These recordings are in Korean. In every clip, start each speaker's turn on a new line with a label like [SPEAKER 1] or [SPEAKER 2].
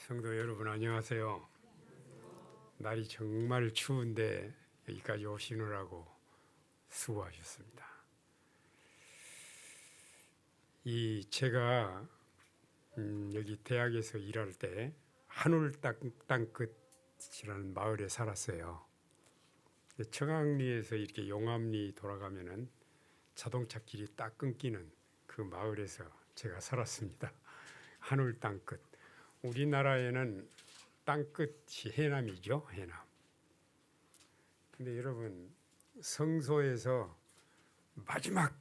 [SPEAKER 1] 성도 여러분 안녕하세요. 날이 정말 추운데 여기까지 오시느라고 수고하셨습니다. 제가 여기 대학에서 일할 때 한울 땅끝이라는 마을에 살았어요. 청학리에서 이렇게 용암리 돌아가면은 자동차 길이 딱 끊기는 그 마을에서 제가 살았습니다. 한울 땅끝. 우리나라에는 땅끝이 해남이죠, 해남. 근데 여러분, 성소에서 마지막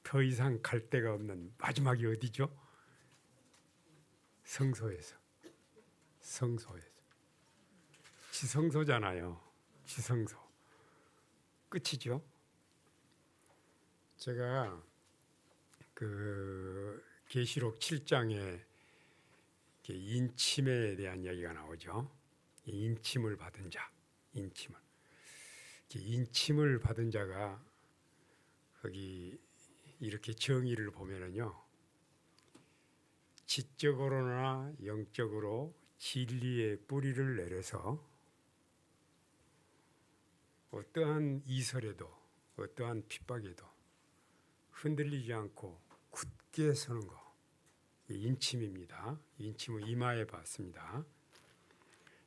[SPEAKER 1] 더 이상 갈 데가 없는 마지막이 어디죠? 성소에서. 지성소잖아요. 지성소. 끝이죠. 제가 계시록 7장에 인침에 대한 이야기가 나오죠. 인침을 받은 자, 인침을 받은 자가 거기 이렇게 정의를 보면은요, 지적으로나 영적으로 진리의 뿌리를 내려서 어떠한 이설에도 어떠한 핍박에도 흔들리지 않고 굳게 서는 것. 인침입니다. 인침을 이마에 받습니다.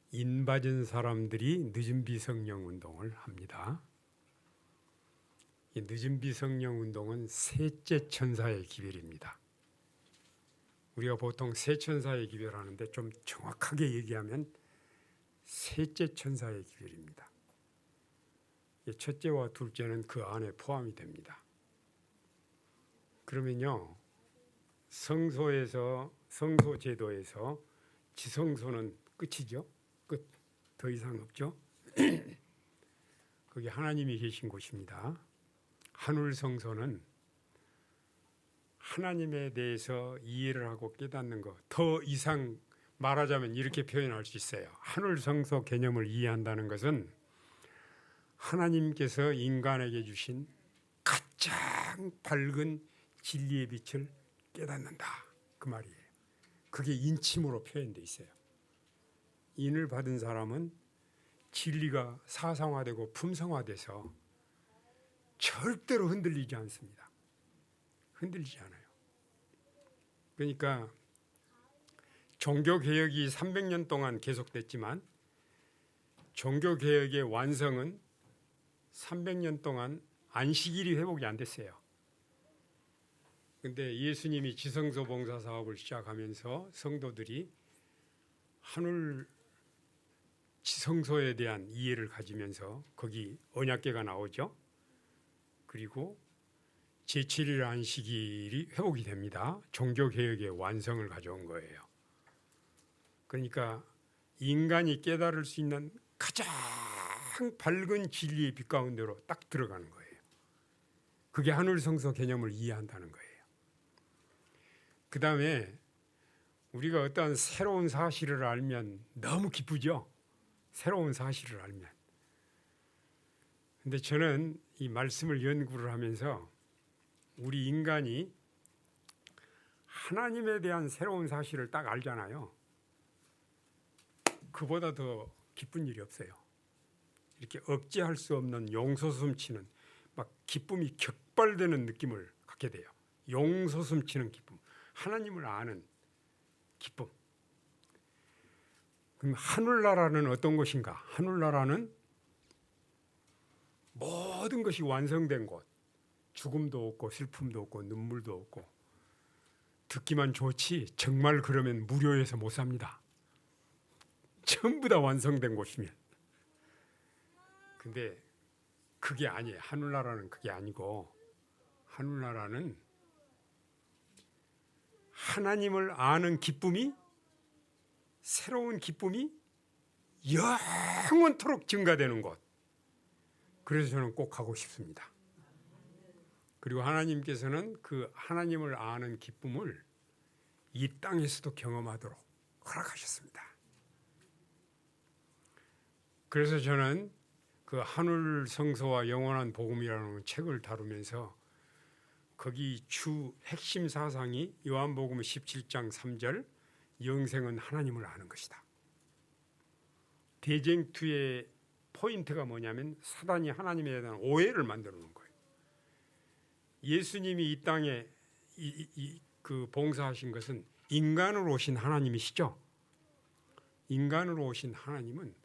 [SPEAKER 1] 인받은 사람들이 늦은 비성령 운동을 합니다. 이 늦은 비성령 운동은 셋째 천사의 기별입니다. 우리가 보통 세 천사의 기별하는데 좀 정확하게 얘기하면 셋째 천사의 기별입니다. 첫째와 둘째는 그 안에 포함이 됩니다. 그러면요, 성소 제도에서 지성소는 끝이죠. 끝. 더 이상 없죠. 거기 하나님이 계신 곳입니다. 한울 성소는 하나님에 대해서 이해를 하고 깨닫는 것. 더 이상 말하자면 이렇게 표현할 수 있어요. 한울 성소 개념을 이해한다는 것은 하나님께서 인간에게 주신 가장 밝은 진리의 빛을 깨닫는다, 그 말이에요. 그게 인침으로 표현되어 있어요. 인을 받은 사람은 진리가 사상화되고 품성화돼서 절대로 흔들리지 않습니다. 흔들리지 않아요. 그러니까 종교개혁이 300년 동안 계속됐지만 종교개혁의 완성은 300년 동안 안식일이 회복이 안 됐어요. 근데 예수님이 지성소 봉사 사업을 시작하면서 성도들이 한울 지성소에 대한 이해를 가지면서 거기 언약궤가 나오죠. 그리고 제7일 안식일이 회복이 됩니다. 종교개혁의 완성을 가져온 거예요. 그러니까 인간이 깨달을 수 있는 가장 밝은 진리의 빛 가운데로 딱 들어가는 거예요. 그게 한울 성소 개념을 이해한다는 거예요. 그 다음에 우리가 어떠한 새로운 사실을 알면 너무 기쁘죠. 새로운 사실을 알면. 근데 저는 이 말씀을 연구를 하면서 우리 인간이 하나님에 대한 새로운 사실을 딱 알잖아요. 그보다 더 기쁜 일이 없어요. 이렇게 억제할 수 없는 용솟음치는 막 기쁨이 격발되는 느낌을 갖게 돼요. 용솟음치는 기쁨. 하나님을 아는 기쁨. 그럼 하늘나라는 어떤 것인가? 하늘나라는 모든 것이 완성된 곳. 죽음도 없고 슬픔도 없고 눈물도 없고. 듣기만 좋지 정말 그러면 무료해서 못 삽니다. 전부 다 완성된 곳이면. 근데 그게 아니에요. 하늘나라는 그게 아니고 하늘나라는 하나님을 아는 기쁨이, 새로운 기쁨이 영원토록 증가되는 곳. 그래서 저는 꼭 가고 싶습니다. 그리고 하나님께서는 그 하나님을 아는 기쁨을 이 땅에서도 경험하도록 허락하셨습니다. 그래서 저는 그 한울 성소와 영원한 복음이라는 책을 다루면서 거기 주 핵심 사상이 요한복음 17장 3절, 영생은 하나님을 아는 것이다. 대쟁투의 포인트가 뭐냐면 사단이 하나님에 대한 오해를 만들어 놓은 거예요. 예수님이 이 땅에 그 봉사하신 것은 인간으로 오신 하나님이시죠. 인간으로 오신 하나님은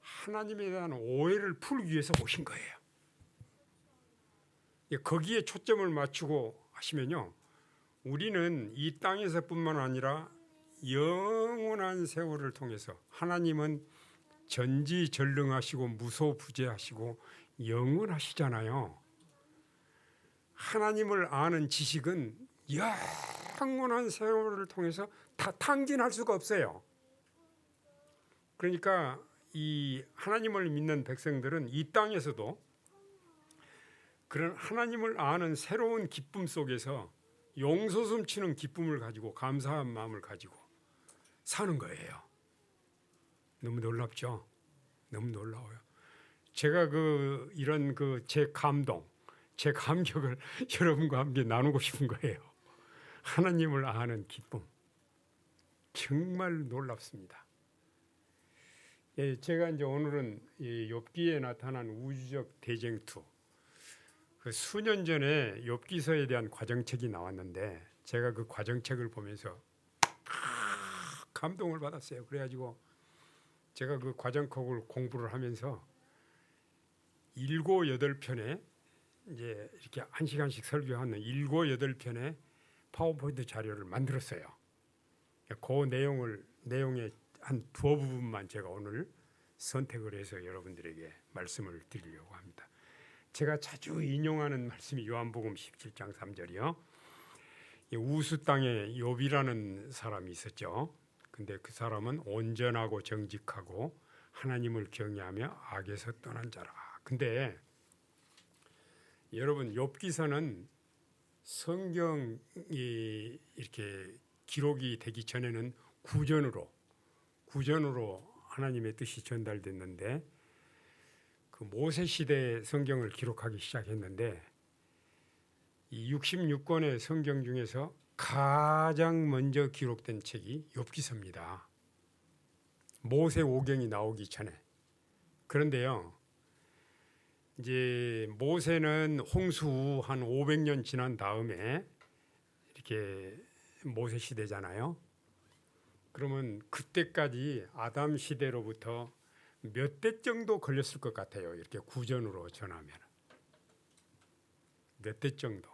[SPEAKER 1] 하나님에 대한 오해를 풀기 위해서 오신 거예요. 거기에 초점을 맞추고 하시면요, 우리는 이 땅에서뿐만 아니라 영원한 세월을 통해서 하나님은 전지전능하시고 무소부재하시고 영원하시잖아요. 하나님을 아는 지식은 영원한 세월을 통해서 다 탕진할 수가 없어요. 그러니까 이 하나님을 믿는 백성들은 이 땅에서도 그런 하나님을 아는 새로운 기쁨 속에서 용솟음치는 기쁨을 가지고 감사한 마음을 가지고 사는 거예요. 너무 놀랍죠? 너무 놀라워요. 제가 이런 제 감동, 제 감격을 여러분과 함께 나누고 싶은 거예요. 하나님을 아는 기쁨. 정말 놀랍습니다. 예, 제가 이제 오늘은 이 욥기에 나타난 우주적 대쟁투. 그 수년 전에 욥기서에 대한 과정책이 나왔는데 제가 그 과정책을 보면서 감동을 받았어요. 그래가지고 제가 그 과정책을 공부를 하면서 7, 8편에 이제 이렇게 1시간씩 설교하는 7, 8편의 파워포인트 자료를 만들었어요. 그 내용의 한 두어 부분만 제가 오늘 선택을 해서 여러분들에게 말씀을 드리려고 합니다. 제가 자주 인용하는 말씀이 요한복음 17장 3절이요. 우수 땅에 욥이라는 사람이 있었죠. 근데 그 사람은 온전하고 정직하고 하나님을 경외하며 악에서 떠난 자라. 근데 여러분, 욥기서는 성경이 이렇게 기록이 되기 전에는 구전으로 하나님의 뜻이 전달됐는데 그 모세 시대 성경을 기록하기 시작했는데 이 66권의 성경 중에서 가장 먼저 기록된 책이 욥기서입니다. 모세 오경이 나오기 전에. 그런데요, 이제 모세는 홍수 후 한 500년 지난 다음에 이렇게 모세 시대잖아요. 그러면 그때까지 아담 시대로부터 몇 대 정도 걸렸을 것 같아요. 이렇게 구전으로 전하면 몇 대 정도,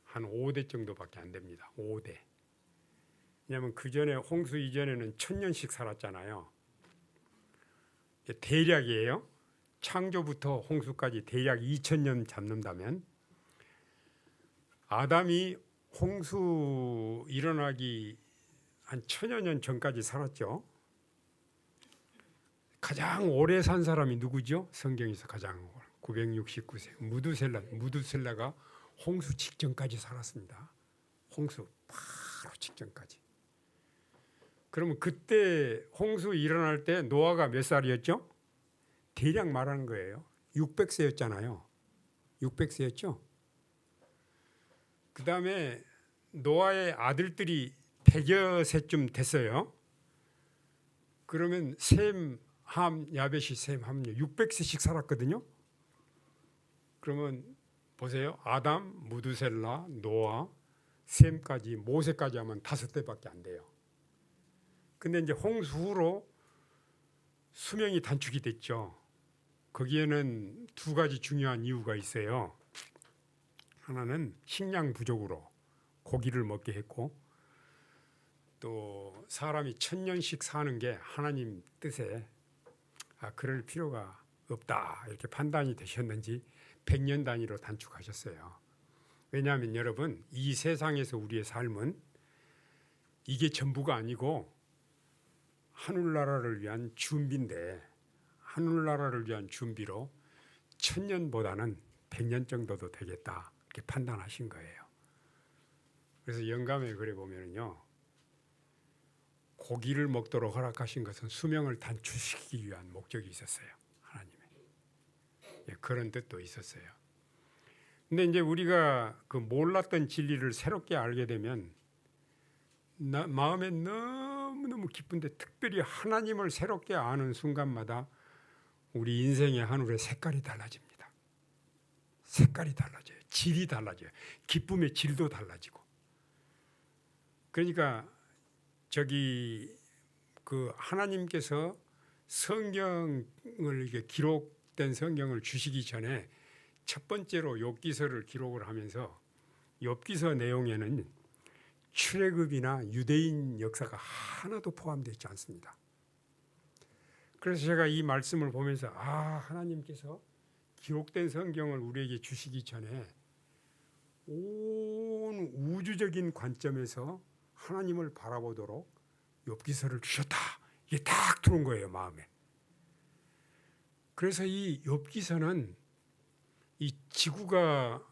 [SPEAKER 1] 한 5대 정도밖에 안 됩니다. 5대. 왜냐하면 그 전에 홍수 이전에는 1000년씩 살았잖아요. 대략이에요. 창조부터 홍수까지 대략 2000년 잡는다면 아담이 홍수 일어나기 한 1000여 년 전까지 살았죠. 가장 오래 산 사람이 누구죠? 성경에서 가장 969세 무두셀라가 홍수 직전까지 살았습니다. 홍수 바로 직전까지. 그러면 그때 홍수 일어날 때 노아가 몇 살이었죠? 대략 말하는 거예요. 600세였잖아요. 600세였죠? 그 다음에 노아의 아들들이 100여 세쯤 됐어요. 그러면 셈, 함, 야벳이 셈, 함, 600세씩 살았거든요. 그러면 보세요. 아담, 무두셀라, 노아, 셈까지, 모세까지 하면 5대밖에 안 돼요. 근데 이제 홍수 후로 수명이 단축이 됐죠. 거기에는 2가지 중요한 이유가 있어요. 하나는 식량 부족으로 고기를 먹게 했고, 또 사람이 1000년씩 사는 게 하나님 뜻에 그럴 필요가 없다 이렇게 판단이 되셨는지 100년 단위로 단축하셨어요. 왜냐하면 여러분, 이 세상에서 우리의 삶은 이게 전부가 아니고 하늘나라를 위한 준비인데, 하늘나라를 위한 준비로 1000년보다는 100년 정도도 되겠다 이렇게 판단하신 거예요. 그래서 영감에 글에 보면은요, 고기를 먹도록 허락하신 것은 수명을 단축시키기 위한 목적이 있었어요. 하나님의. 그런 뜻도 있었어요. 근데 이제 우리가 그 몰랐던 진리를 새롭게 알게 되면 마음에 너무너무 기쁜데 특별히 하나님을 새롭게 아는 순간마다 우리 인생의 하늘의 색깔이 달라집니다. 색깔이 달라져요. 질이 달라져요. 기쁨의 질도 달라지고. 그러니까 그 하나님께서 성경을 이게 기록된 성경을 주시기 전에 첫 번째로 욥기서를 기록을 하면서 욥기서 내용에는 출애굽이나 유대인 역사가 하나도 포함되어 있지 않습니다. 그래서 제가 이 말씀을 보면서 하나님께서 기록된 성경을 우리에게 주시기 전에 온 우주적인 관점에서 하나님을 바라보도록 욥기서를 주셨다. 이게 딱 들어온 거예요, 마음에. 그래서 이 욥기서는 이 지구가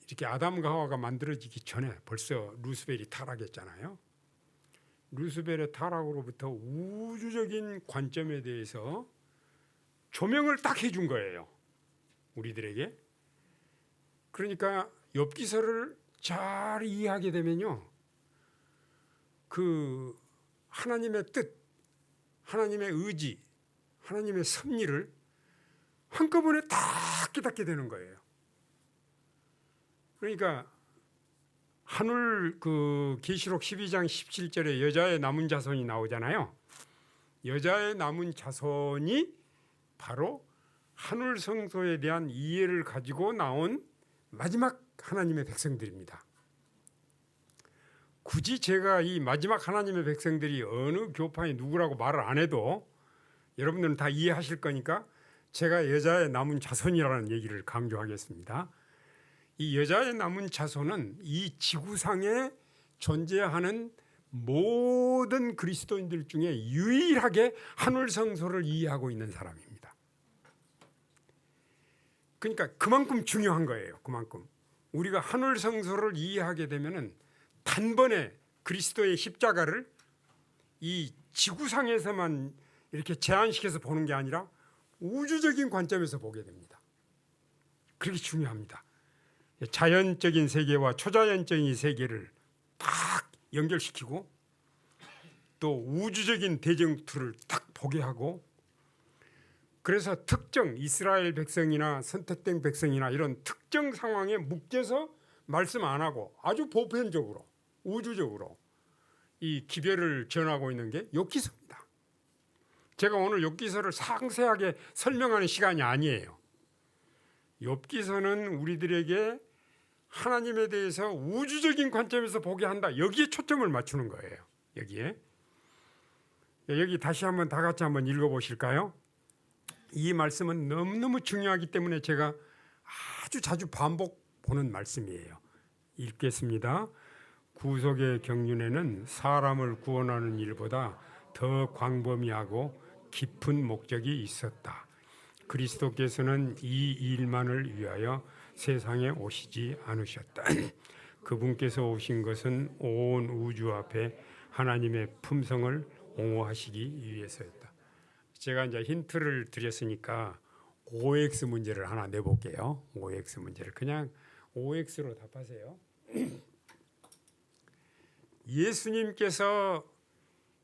[SPEAKER 1] 이렇게 아담과 하와가 만들어지기 전에 벌써 루스벨이 타락했잖아요. 루스벨의 타락으로부터 우주적인 관점에 대해서 조명을 딱 해준 거예요, 우리들에게. 그러니까 욥기서를 잘 이해하게 되면요, 그 하나님의 뜻, 하나님의 의지, 하나님의 섭리를 한꺼번에 딱 깨닫게 되는 거예요. 그러니까 하늘 그 계시록 12장 17절에 여자의 남은 자손이 나오잖아요. 여자의 남은 자손이 바로 하늘 성소에 대한 이해를 가지고 나온 마지막 하나님의 백성들입니다. 굳이 제가 이 마지막 하나님의 백성들이 어느 교파의 누구라고 말을 안 해도 여러분들은 다 이해하실 거니까 제가 여자의 남은 자손이라는 얘기를 강조하겠습니다. 이 여자의 남은 자손은 이 지구상에 존재하는 모든 그리스도인들 중에 유일하게 하늘 성소를 이해하고 있는 사람입니다. 그러니까 그만큼 중요한 거예요. 그만큼 우리가 하늘 성소를 이해하게 되면은 단번에 그리스도의 십자가를 이 지구상에서만 이렇게 제한시켜서 보는 게 아니라 우주적인 관점에서 보게 됩니다. 그렇게 중요합니다. 자연적인 세계와 초자연적인 세계를 딱 연결시키고 또 우주적인 대정투를 딱 보게 하고, 그래서 특정 이스라엘 백성이나 선택된 백성이나 이런 특정 상황에 묶여서 말씀 안 하고 아주 보편적으로 우주적으로 이 기별을 전하고 있는 게 욥기서입니다. 제가 오늘 욥기서를 상세하게 설명하는 시간이 아니에요. 욥기서는 우리들에게 하나님에 대해서 우주적인 관점에서 보게 한다. 여기에 초점을 맞추는 거예요. 여기 다시 한번 다 같이 한번 읽어보실까요? 이 말씀은 너무너무 중요하기 때문에 제가 아주 자주 반복 보는 말씀이에요. 읽겠습니다. 구속의 경륜에는 사람을 구원하는 일보다 더 광범위하고 깊은 목적이 있었다. 그리스도께서는 이 일만을 위하여 세상에 오시지 않으셨다. 그분께서 오신 것은 온 우주 앞에 하나님의 품성을 옹호하시기 위해서였다. 제가 이제 힌트를 드렸으니까 OX 문제를 하나 내볼게요. OX 문제를 그냥 OX로 답하세요. 예수님께서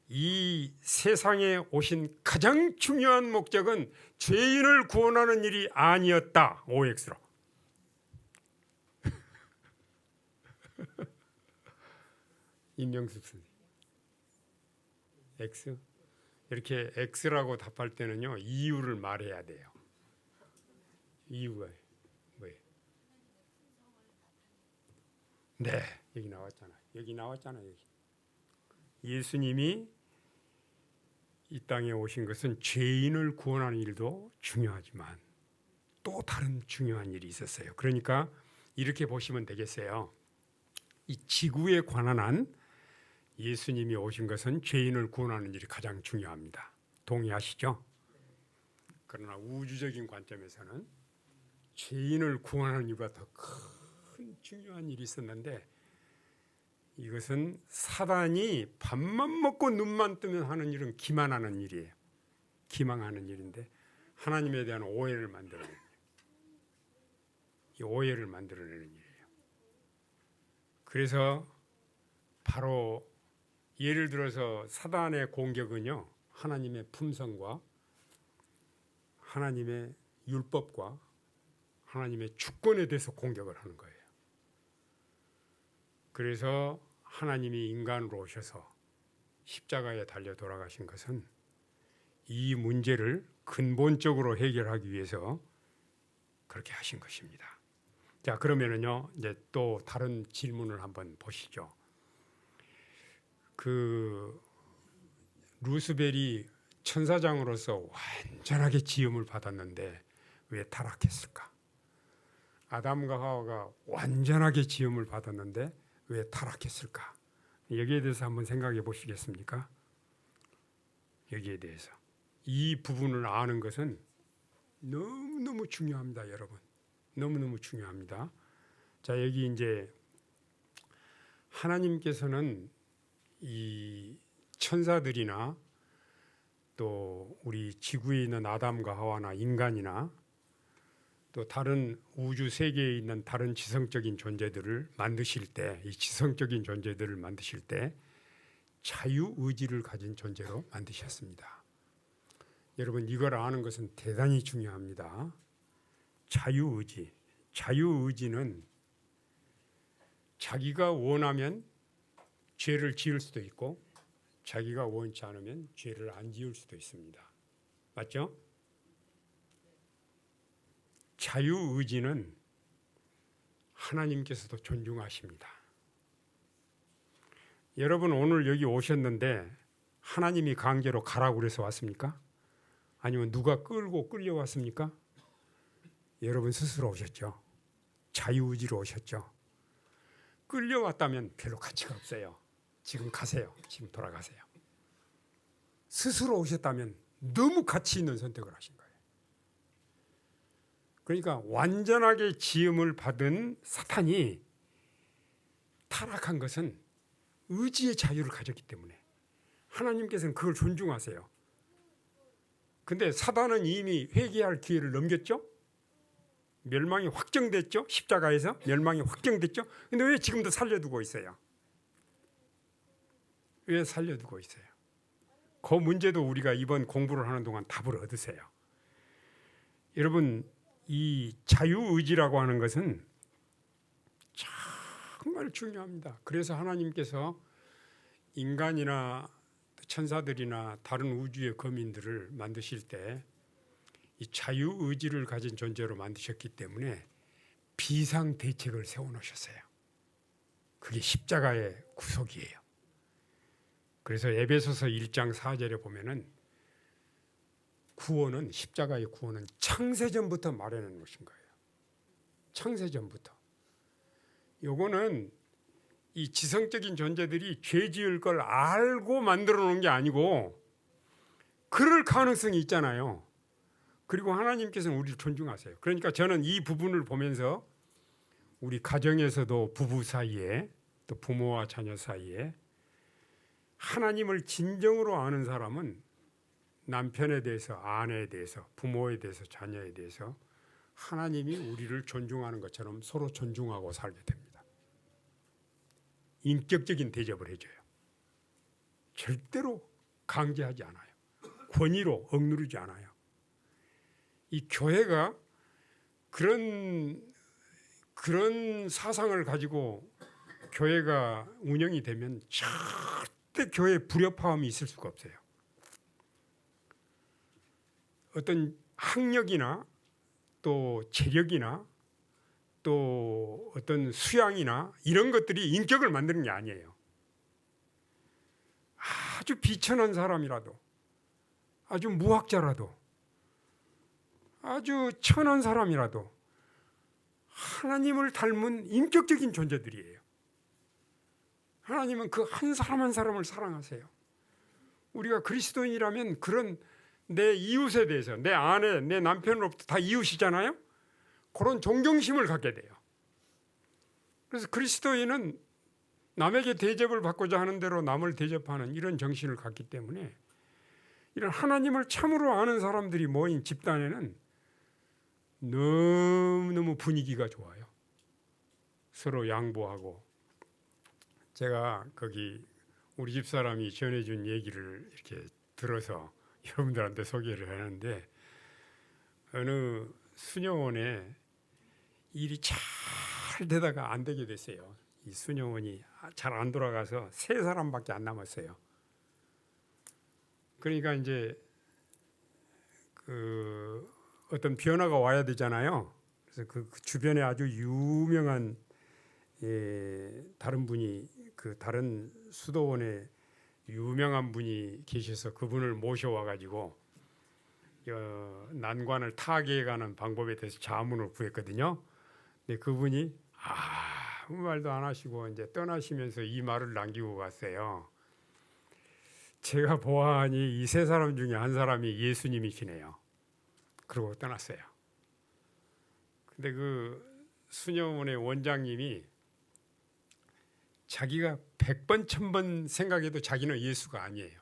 [SPEAKER 1] 이 세상에 오신 가장 중요한 목적은 죄인을 구원하는 일이 아니었다. OX로. 임명숙 선생님. X? 이렇게 X라고 답할 때는요, 이유를 말해야 돼요. 이유가 뭐예요? 네, 여기 나왔잖아요. 예수님이 이 땅에 오신 것은 죄인을 구원하는 일도 중요하지만 또 다른 중요한 일이 있었어요. 그러니까 이렇게 보시면 되겠어요. 이 지구에 관한 한 예수님이 오신 것은 죄인을 구원하는 일이 가장 중요합니다. 동의하시죠? 그러나 우주적인 관점에서는 죄인을 구원하는 일보다 더 큰 중요한 일이 있었는데, 이것은 사단이 밥만 먹고 눈만 뜨면 하는 일은 기만하는 일이에요. 기망하는 일인데 하나님에 대한 오해를 만들어내는 일이에요. 이 오해를 만들어내는 일이에요. 그래서 바로 예를 들어서 사단의 공격은요, 하나님의 품성과 하나님의 율법과 하나님의 주권에 대해서 공격을 하는 거예요. 그래서 하나님이 인간으로 오셔서 십자가에 달려 돌아가신 것은 이 문제를 근본적으로 해결하기 위해서 그렇게 하신 것입니다. 자, 그러면은요, 이제 또 다른 질문을 한번 보시죠. 그 루스벨이 천사장으로서 완전하게 지음을 받았는데 왜 타락했을까? 아담과 하와가 완전하게 지음을 받았는데 왜 타락했을까? 여기에 대해서 한번 생각해 보시겠습니까? 여기에 대해서 이 부분을 아는 것은 너무너무 중요합니다, 여러분. 너무너무 중요합니다. 자, 여기 이제 하나님께서는 이 천사들이나 또 우리 지구에 있는 아담과 하와나 인간이나 또 다른 우주 세계에 있는 다른 지성적인 존재들을 만드실 때, 이 지성적인 존재들을 만드실 때 자유의지를 가진 존재로 만드셨습니다. 여러분, 이걸 아는 것은 대단히 중요합니다. 자유의지. 자유의지는 자기가 원하면 죄를 지을 수도 있고 자기가 원치 않으면 죄를 안 지을 수도 있습니다. 맞죠? 자유의지는 하나님께서도 존중하십니다. 여러분, 오늘 여기 오셨는데 하나님이 강제로 가라고 그래서 왔습니까? 아니면 누가 끌고 끌려왔습니까? 여러분 스스로 오셨죠. 자유의지로 오셨죠. 끌려왔다면 별로 가치가 없어요. 지금 가세요. 지금 돌아가세요. 스스로 오셨다면 너무 가치 있는 선택을 하신 거예요. 그러니까 완전하게 지음을 받은 사탄이 타락한 것은 의지의 자유를 가졌기 때문에 하나님께서는 그걸 존중하세요. 근데 사단은 이미 회개할 기회를 넘겼죠. 멸망이 확정됐죠. 십자가에서 멸망이 확정됐죠. 근데 왜 지금도 살려두고 있어요? 왜 살려두고 있어요? 그 문제도 우리가 이번 공부를 하는 동안 답을 얻으세요. 여러분, 이 자유의지라고 하는 것은 정말 중요합니다. 그래서 하나님께서 인간이나 천사들이나 다른 우주의 거민들을 만드실 때 이 자유의지를 가진 존재로 만드셨기 때문에 비상대책을 세워놓으셨어요. 그게 십자가의 구속이에요. 그래서 에베소서 1장 4절에 보면은 구원은, 십자가의 구원은 창세전부터 마련해 놓으신 거예요. 창세전부터. 요거는 이 지성적인 존재들이 죄 지을 걸 알고 만들어 놓은 게 아니고 그럴 가능성이 있잖아요. 그리고 하나님께서는 우리를 존중하세요. 그러니까 저는 이 부분을 보면서 우리 가정에서도 부부 사이에 또 부모와 자녀 사이에 하나님을 진정으로 아는 사람은 남편에 대해서, 아내에 대해서, 부모에 대해서, 자녀에 대해서 하나님이 우리를 존중하는 것처럼 서로 존중하고 살게 됩니다. 인격적인 대접을 해줘요. 절대로 강제하지 않아요. 권위로 억누르지 않아요. 이 교회가 그런 사상을 가지고 교회가 운영이 되면 절대 교회에 불협화음이 있을 수가 없어요. 어떤 학력이나 또 재력이나 또 어떤 수양이나 이런 것들이 인격을 만드는 게 아니에요. 아주 비천한 사람이라도, 아주 무학자라도, 아주 천한 사람이라도 하나님을 닮은 인격적인 존재들이에요. 하나님은 그 한 사람 한 사람을 사랑하세요. 우리가 그리스도인이라면 그런 내 이웃에 대해서, 내 아내, 내 남편으로부터 다 이웃이잖아요. 그런 존경심을 갖게 돼요. 그래서 그리스도인은 남에게 대접을 받고자 하는 대로 남을 대접하는 이런 정신을 갖기 때문에 이런 하나님을 참으로 아는 사람들이 모인 집단에는 너무너무 분위기가 좋아요. 서로 양보하고. 제가 거기 우리 집 사람이 전해준 얘기를 이렇게 들어서 여러분들한테 소개를 하는데, 어느 수녀원에 일이 잘 되다가 안 되게 됐어요. 이 수녀원이 잘 안 돌아가서 3사람밖에 안 남았어요. 그러니까 이제 그 어떤 변화가 와야 되잖아요. 그래서 그 주변에 아주 유명한 다른 분이, 그 다른 수도원에 유명한 분이 계셔서 그분을 모셔와 가지고 난관을 타개해가는 방법에 대해서 자문을 구했거든요. 근데 그분이 아무 말도 안 하시고 이제 떠나시면서 이 말을 남기고 갔어요. 제가 보아하니 이 3사람 중에 한 사람이 예수님이시네요. 그러고 떠났어요. 근데 그 수녀원의 원장님이 자기가 100번 1000번 생각해도 자기는 예수가 아니에요.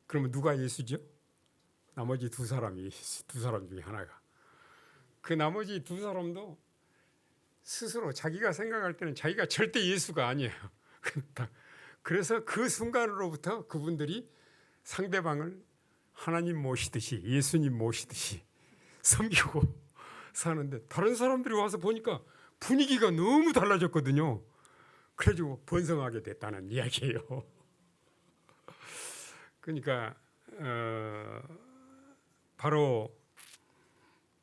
[SPEAKER 1] 그러면 누가 예수죠? 나머지 2사람이, 2사람 중에 하나가. 그 나머지 2사람도 스스로 자기가 생각할 때는 자기가 절대 예수가 아니에요. 그래서 그 순간으로부터 그분들이 상대방을 하나님 모시듯이, 예수님 모시듯이 섬기고 사는데, 다른 사람들이 와서 보니까 분위기가 너무 달라졌거든요. 그래가지고 번성하게 됐다는 이야기예요. 그러니까 바로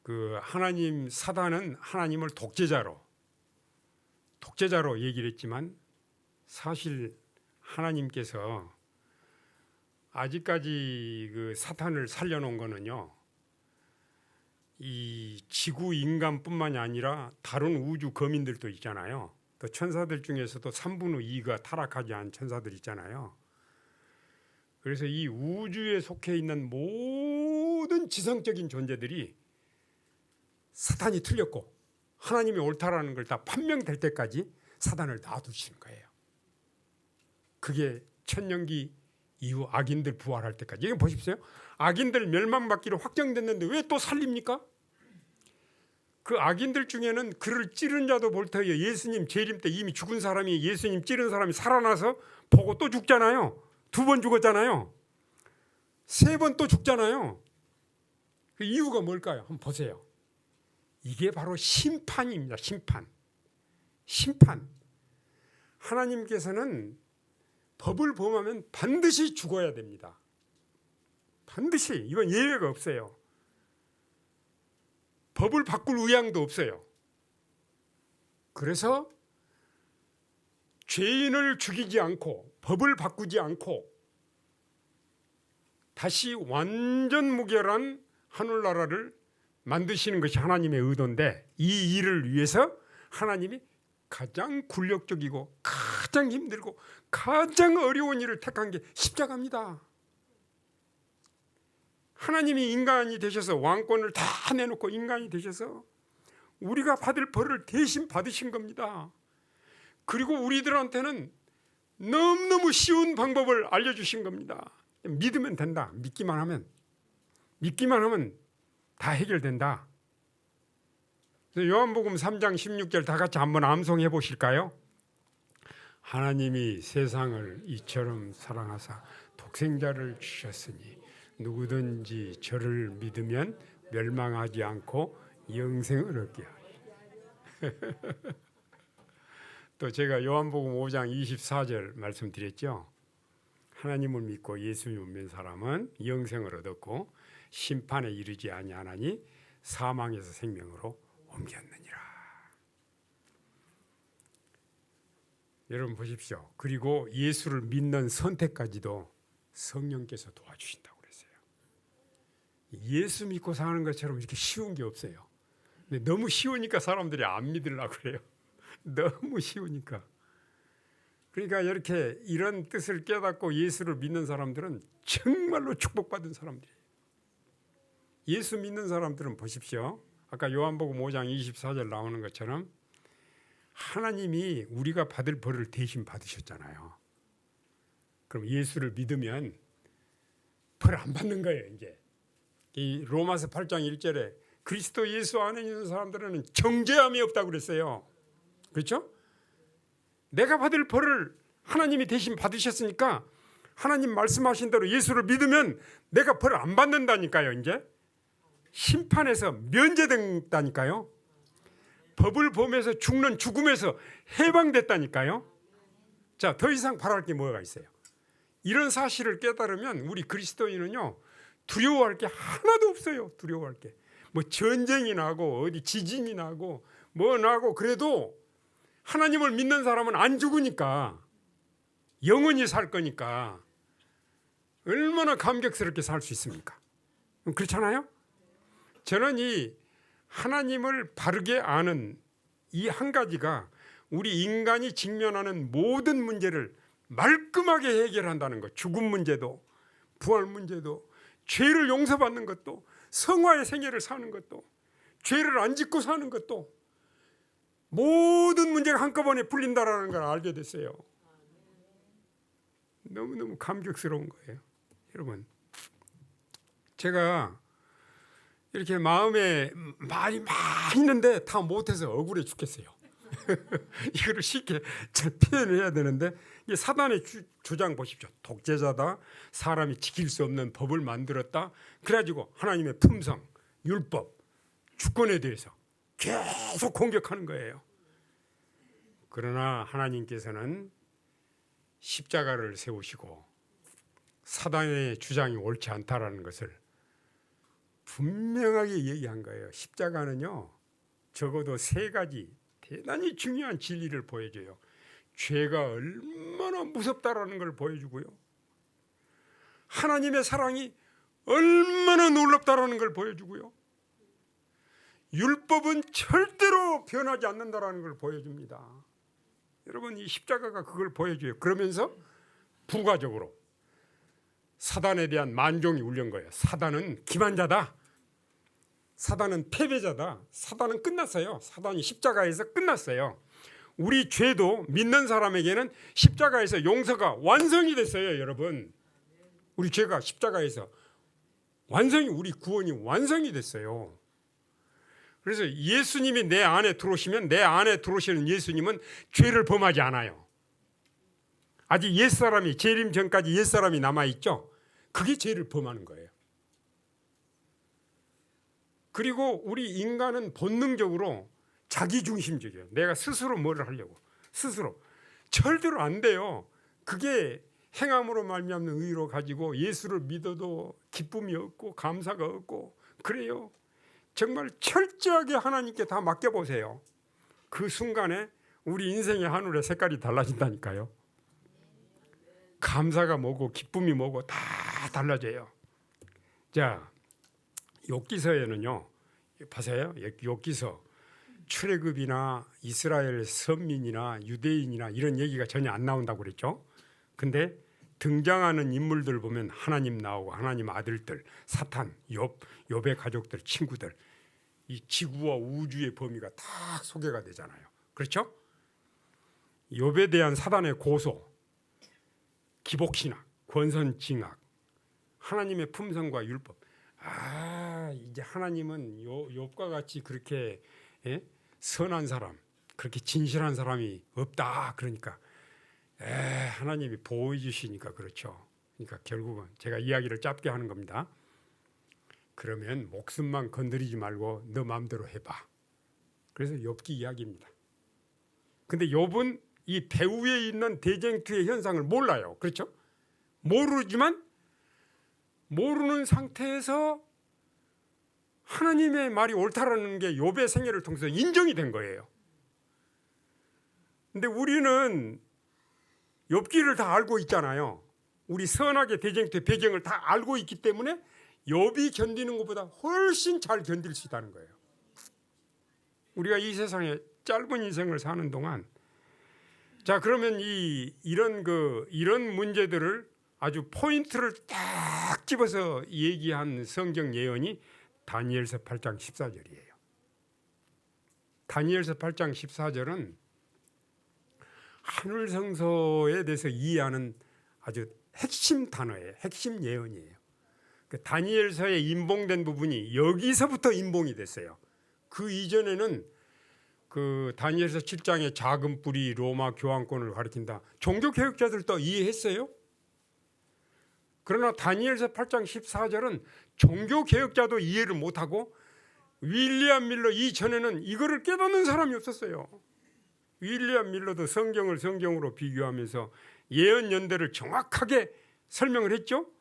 [SPEAKER 1] 그 하나님, 사단은 하나님을 독재자로 얘기를 했지만, 사실 하나님께서 아직까지 그 사탄을 살려놓은 거는요, 이 지구 인간뿐만이 아니라 다른 우주 거민들도 있잖아요. 또 천사들 중에서도 3분의 2가 타락하지 않은 천사들 있잖아요. 그래서 이 우주에 속해 있는 모든 지성적인 존재들이 사탄이 틀렸고 하나님이 옳다라는 걸 다 판명될 때까지 사단을 놔두시는 거예요. 그게 천년기 이후 악인들 부활할 때까지. 이거 보십시오. 악인들 멸망받기로 확정됐는데 왜 또 살립니까? 그 악인들 중에는 그를 찌른 자도 볼터이요, 예수님 재림 때 이미 죽은 사람이, 예수님 찌른 사람이 살아나서 보고 또 죽잖아요. 2번 죽었잖아요. 3번 또 죽잖아요. 그 이유가 뭘까요? 한번 보세요. 이게 바로 심판입니다. 심판. 하나님께서는 법을 범하면 반드시 죽어야 됩니다. 반드시. 이건 예외가 없어요. 법을 바꿀 의향도 없어요. 그래서 죄인을 죽이지 않고 법을 바꾸지 않고 다시 완전 무결한 하늘나라를 만드시는 것이 하나님의 의도인데, 이 일을 위해서 하나님이 가장 굴욕적이고 가장 힘들고 가장 어려운 일을 택한 게 십자가입니다. 하나님이 인간이 되셔서 왕권을 다 내놓고 인간이 되셔서 우리가 받을 벌을 대신 받으신 겁니다. 그리고 우리들한테는 너무너무 쉬운 방법을 알려주신 겁니다. 믿으면 된다. 믿기만 하면 다 해결된다. 요한복음 3장 16절 다 같이 한번 암송해 보실까요? 하나님이 세상을 이처럼 사랑하사 독생자를 주셨으니 누구든지 저를 믿으면 멸망하지 않고 영생을 얻게 하리. 또 제가 요한복음 5장 24절 말씀드렸죠. 하나님을 믿고 예수님을 믿는 사람은 영생을 얻었고 심판에 이르지 아니하나니 사망에서 생명으로 옮겼느니라. 여러분 보십시오. 그리고 예수를 믿는 선택까지도 성령께서 도와주신다고 그랬어요. 예수 믿고 사는 것처럼 이렇게 쉬운 게 없어요. 근데 너무 쉬우니까 사람들이 안 믿으려고 그래요. 너무 쉬우니까. 그러니까 이렇게 이런 뜻을 깨닫고 예수를 믿는 사람들은 정말로 축복받은 사람들이에요. 예수 믿는 사람들은 보십시오. 아까 요한복음 5장 24절 나오는 것처럼 하나님이 우리가 받을 벌을 대신 받으셨잖아요. 그럼 예수를 믿으면 벌 안 받는 거예요. 이제 이 로마서 8장 1절에 그리스도 예수 안에 있는 사람들은 정죄함이 없다고 그랬어요. 그렇죠? 내가 받을 벌을 하나님이 대신 받으셨으니까 하나님 말씀하신 대로 예수를 믿으면 내가 벌 안 받는다니까요. 이제 심판에서 면제된다니까요. 법을 범해서 죽는 죽음에서 해방됐다니까요. 자, 더 이상 바랄 게 뭐가 있어요? 이런 사실을 깨달으면 우리 그리스도인은요, 두려워할 게 하나도 없어요. 두려워할 게. 뭐 전쟁이 나고 어디 지진이 나고 뭐 나고 그래도 하나님을 믿는 사람은 안 죽으니까, 영원히 살 거니까 얼마나 감격스럽게 살 수 있습니까? 그렇잖아요? 저는 이 하나님을 바르게 아는 이 한 가지가 우리 인간이 직면하는 모든 문제를 말끔하게 해결한다는 것. 죽음 문제도, 부활 문제도, 죄를 용서받는 것도, 성화의 생애를 사는 것도, 죄를 안 짓고 사는 것도, 모든 문제가 한꺼번에 풀린다는 걸 알게 됐어요. 너무너무 감격스러운 거예요. 여러분, 제가 이렇게 마음에 말이 많이 있는데 다 못해서 억울해 죽겠어요. 이거를 쉽게 잘 표현을 해야 되는데, 이게 사단의 주장 보십시오. 독재자다, 사람이 지킬 수 없는 법을 만들었다, 그래가지고 하나님의 품성, 율법, 주권에 대해서 계속 공격하는 거예요. 그러나 하나님께서는 십자가를 세우시고 사단의 주장이 옳지 않다라는 것을 분명하게 얘기한 거예요. 십자가는요, 적어도 세 가지 대단히 중요한 진리를 보여줘요. 죄가 얼마나 무섭다라는 걸 보여주고요, 하나님의 사랑이 얼마나 놀랍다라는 걸 보여주고요, 율법은 절대로 변하지 않는다라는 걸 보여줍니다. 여러분, 이 십자가가 그걸 보여줘요. 그러면서 부가적으로 사단에 대한 만종이 울린 거예요. 사단은 기만자다, 사단은 패배자다, 사단은 끝났어요. 사단이 십자가에서 끝났어요. 우리 죄도 믿는 사람에게는 십자가에서 용서가 완성이 됐어요. 여러분, 우리 죄가 십자가에서 완성이, 우리 구원이 완성이 됐어요. 그래서 예수님이 내 안에 들어오시면, 내 안에 들어오시는 예수님은 죄를 범하지 않아요. 아직 옛사람이, 재림 전까지 옛사람이 남아있죠. 그게 죄를 범하는 거예요. 그리고 우리 인간은 본능적으로 자기중심적이에요. 내가 스스로 뭐를 하려고, 스스로. 절대로 안 돼요. 그게 행함으로 말미암는 의로 가지고 예수를 믿어도 기쁨이 없고 감사가 없고 그래요. 정말 철저하게 하나님께 다 맡겨보세요. 그 순간에 우리 인생의 하늘의 색깔이 달라진다니까요. 감사가 뭐고 기쁨이 뭐고 다 달라져요. 자, 욥기서에는요, 보세요. 욥기서 출애굽이나 이스라엘 선민이나 유대인이나 이런 얘기가 전혀 안 나온다고 그랬죠. 근데 등장하는 인물들 보면 하나님 나오고 하나님 아들들, 사탄, 욥의 가족들, 친구들, 이 지구와 우주의 범위가 다 소개가 되잖아요. 그렇죠? 욥에 대한 사단의 고소, 기복신학, 권선징악, 하나님의 품성과 율법. 이제 하나님은 욥과 같이 그렇게 선한 사람, 그렇게 진실한 사람이 없다. 그러니까 하나님이 보호해 주시니까 그렇죠. 그러니까 결국은 제가 이야기를 짧게 하는 겁니다. 그러면 목숨만 건드리지 말고 너 마음대로 해봐. 그래서 욥기 이야기입니다. 근데 욥은 이 배후에 있는 대쟁투의 현상을 몰라요. 그렇죠? 모르지만 모르는 상태에서 하나님의 말이 옳다라는 게 욥의 생애를 통해서 인정이 된 거예요. 근데 우리는 욥기를 다 알고 있잖아요. 우리 선악의 대쟁투의 배경을 다 알고 있기 때문에 욥이 견디는 것보다 훨씬 잘 견딜 수 있다는 거예요. 우리가 이 세상에 짧은 인생을 사는 동안, 자, 그러면 이런 문제들을 아주 포인트를 딱 집어서 얘기한 성경 예언이 다니엘서 8장 14절이에요. 다니엘서 8장 14절은 하늘 성소에 대해서 이해하는 아주 핵심 단어예요. 핵심 예언이에요. 그 다니엘서에 인봉된 부분이 여기서부터 인봉이 됐어요. 그 이전에는 그 다니엘서 7장의 작은 뿔이 로마 교황권을 가리킨다. 종교 개혁자들도 이해했어요. 그러나 다니엘서 8장 14절은 종교 개혁자도 이해를 못하고 윌리엄 밀러 이전에는 이거를 깨닫는 사람이 없었어요. 윌리엄 밀러도 성경을 성경으로 비교하면서 예언 연대를 정확하게 설명을 했죠.